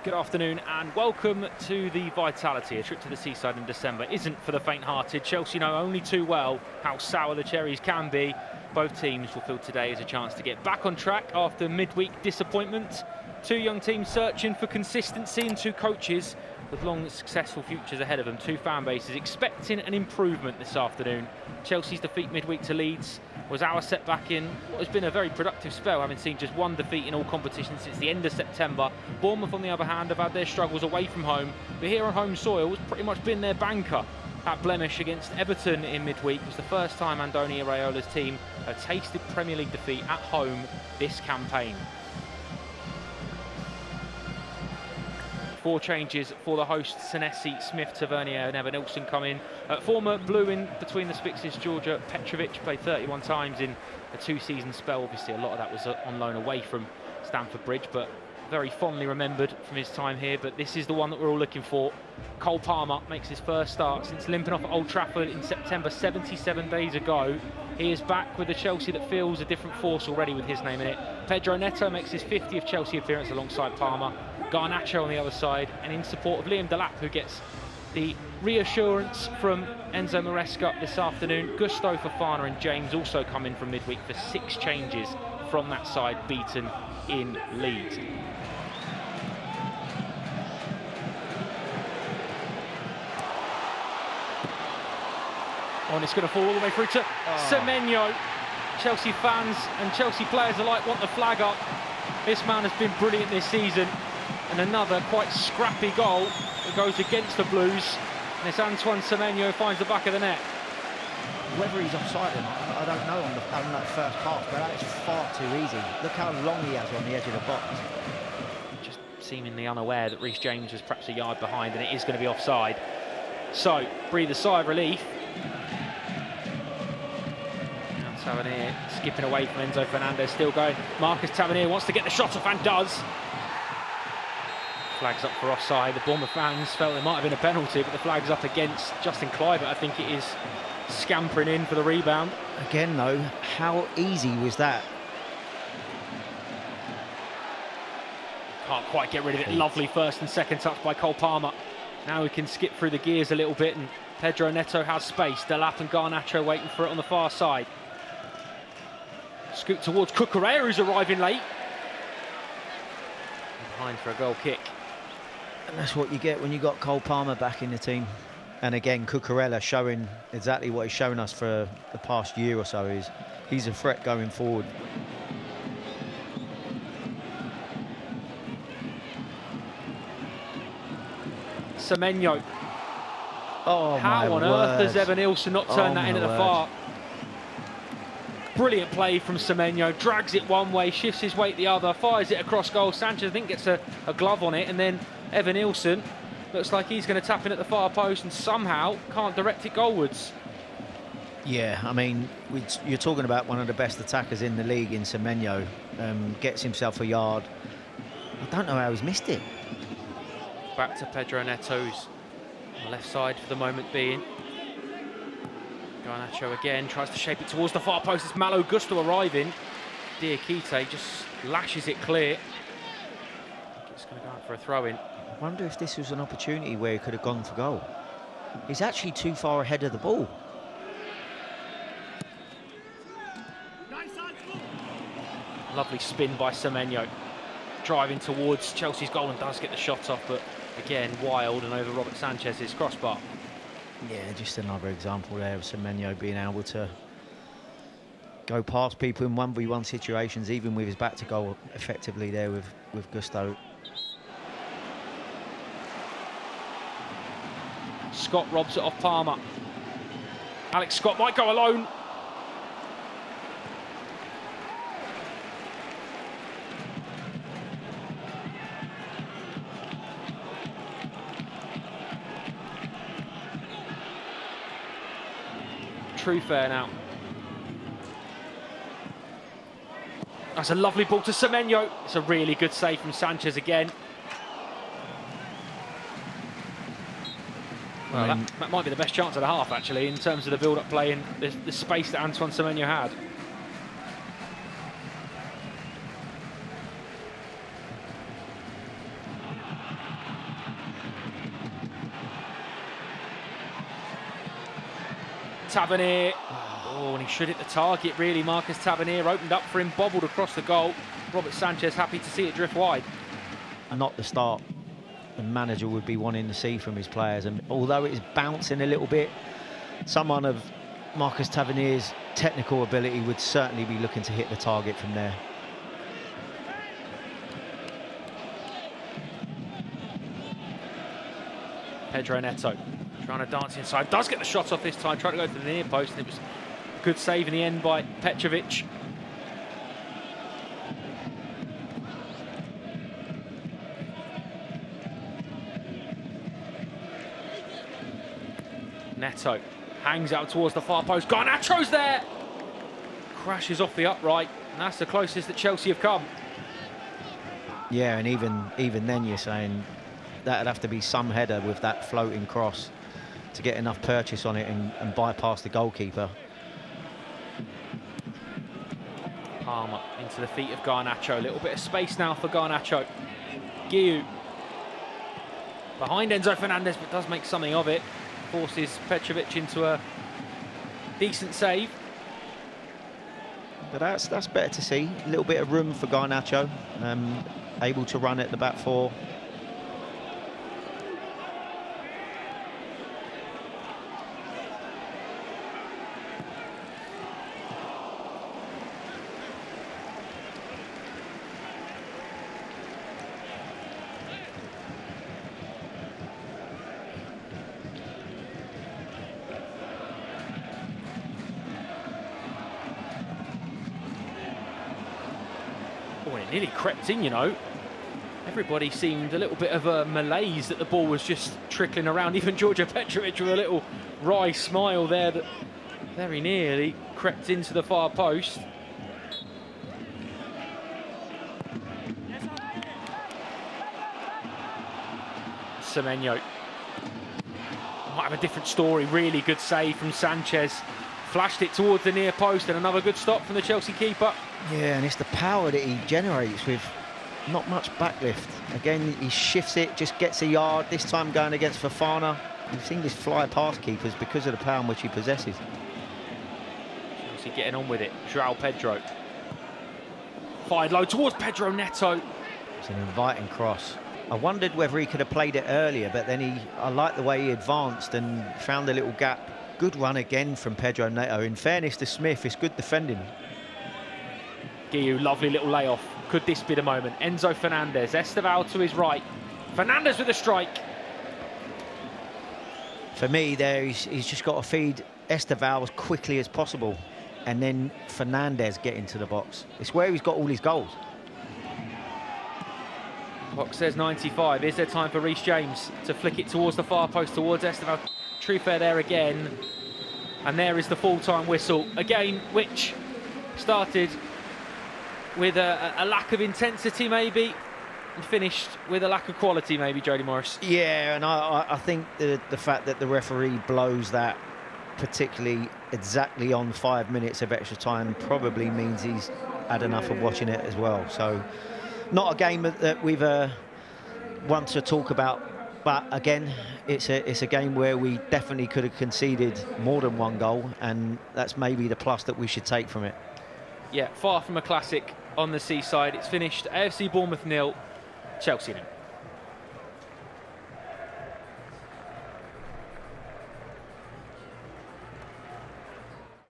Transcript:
Good afternoon and welcome to the Vitality. A trip to the seaside in December isn't for the faint-hearted. Chelsea know only too well how sour the cherries can be. Both teams will feel today as a chance to get back on track after midweek disappointment. Two young teams searching for consistency and two coaches with long successful futures ahead of them. Two fan bases expecting an improvement this afternoon. Chelsea's defeat midweek to Leeds was our setback in what has been a very productive spell, having seen just one defeat in all competitions since the end of September. Bournemouth, on the other hand, have had their struggles away from home, but here on home soil has pretty much been their banker. That blemish against Everton in midweek was the first time Andoni Iraola's team have tasted Premier League defeat at home this campaign. Four changes for the hosts: Senesi, Smith, Tavernier and Evan Nilsson come in. Former Blue in between the Spixes, Georgia Petrovic played 31 times in a two-season spell. Obviously a lot of that was on loan away from Stamford Bridge, but very fondly remembered from his time here. But this is the one that we're all looking for. Cole Palmer makes his first start since limping off at Old Trafford in September, 77 days ago. He is back with a Chelsea that feels a different force already with his name in it. Pedro Neto makes his 50th Chelsea appearance alongside Palmer. Garnacho on the other side, and in support of Liam Delap, who gets the reassurance from Enzo Maresca this afternoon. Gusto, Fofana and James also come in from midweek for 6 changes from that side beaten in Leeds. Oh, and it's going to fall all the way through to Semenyo. Chelsea fans and Chelsea players alike want the flag up. This man has been brilliant this season. And another quite scrappy goal that goes against the Blues. And it's Antoine Semenyo who finds the back of the net. Whether he's offside or not, I don't know on that first pass, but that is far too easy. Look how long he has on the edge of the box. Just seemingly unaware that Reece James was perhaps a yard behind, and it is going to be offside. So, breathe a sigh of relief. Now Tavernier skipping away from Enzo Fernandez, still going. Marcus Tavernier wants to get the shot off and does. Flags up for offside. The Bournemouth fans felt there might have been a penalty, but the flag's up against Justin Kluivert. I think it is scampering in for the rebound. Again, though, how easy was that? Can't quite get rid of it. Lovely first and second touch by Cole Palmer. Now we can skip through the gears a little bit, and Pedro Neto has space. Delap and Garnacho waiting for it on the far side. Scoot towards Cucurella, who's arriving late. Behind for a goal kick. And that's what you get when you got Cole Palmer back in the team. And again, Cucurella showing exactly what he's shown us for the past year or so. He's a threat going forward. Semenyo. Oh, how on earth does Evan Nilsson not turn that in at the far? Brilliant play from Semenyo, drags it one way, shifts his weight the other, fires it across goal. Sanchez, I think, gets a glove on it, and then Evan Nilsson looks like he's going to tap in at the far post and somehow can't direct it goalwards. Yeah, I mean, you're talking about one of the best attackers in the league in Semenyo. Gets himself a yard. I don't know how he's missed it. Back to Pedro Neto's on the left side for the moment being. Garnacho again tries to shape it towards the far post. It's Malo Gusto arriving. Diakite just lashes it clear. It's going to go out for a throw-in. I wonder if this was an opportunity where he could have gone for goal. He's actually too far ahead of the ball. Lovely spin by Semenyo. Driving towards Chelsea's goal and does get the shot off, but again, wild and over Robert Sanchez's crossbar. Yeah, just another example there of Semenyo being able to go past people in 1v1 situations, even with his back to goal effectively there with Gusto. Scott robs it off Palmer. Alex Scott might go alone. True fair now. That's a lovely ball to Semenyo. It's a really good save from Sanchez again. Well, that might be the best chance of the half, actually, in terms of the build-up play and the space that Antoine Semenyo had. Tavernier. Oh, and he should hit the target, really. Marcus Tavernier opened up for him, bobbled across the goal. Robert Sanchez happy to see it drift wide. Not the start the manager would be wanting to see from his players. And although it is bouncing a little bit, someone of Marcus Tavernier's technical ability would certainly be looking to hit the target from there. Pedro Neto trying to dance inside, does get the shot off this time, trying to go to the near post, and it was a good save in the end by Petrovic. Neto hangs out towards the far post. Garnacho's there! Crashes off the upright, and that's the closest that Chelsea have come. Yeah, and even then you're saying that'd have to be some header with that floating cross to get enough purchase on it and bypass the goalkeeper. Palmer into the feet of Garnacho. A little bit of space now for Garnacho. Guiu behind Enzo Fernandez, but does make something of it. Forces Petrovic into a decent save. But that's better to see. A little bit of room for Garnacho, able to run at the back four. Oh, and it nearly crept in, you know. Everybody seemed a little bit of a malaise that the ball was just trickling around. Even Georgia Petrovic with a little wry smile there that very nearly crept into the far post. Semenyo might have a different story. Really good save from Sanchez. Flashed it towards the near post, and another good stop from the Chelsea keeper. Yeah, and it's the power that he generates with not much backlift. Again, he shifts it, just gets a yard. This time going against Fofana. You've seen this fly past keepers because of the power in which he possesses. Chelsea getting on with it. João Pedro. Fired low towards Pedro Neto. It's an inviting cross. I wondered whether he could have played it earlier, but then I liked the way he advanced and found a little gap. Good run again from Pedro Neto. In fairness to Smith, it's good defending. Guiu, lovely little layoff. Could this be the moment? Enzo Fernandez, Esteval to his right. Fernandez with a strike. For me there, he's just got to feed Esteval as quickly as possible, and then Fernandez get into the box. It's where he's got all his goals. Clock says 95. Is there time for Reece James to flick it towards the far post, towards Esteval? Trufair there again. And there is the full-time whistle. A game which started with a lack of intensity, maybe, and finished with a lack of quality, maybe, Jody Morris. Yeah, and I think the fact that the referee blows that particularly exactly on 5 minutes of extra time probably means he's had enough of watching it as well. So not a game that we've want to talk about, but again, it's a game where we definitely could have conceded more than one goal, and that's maybe the plus that we should take from it. Yeah, far from a classic on the seaside. It's finished AFC Bournemouth 0, Chelsea 0.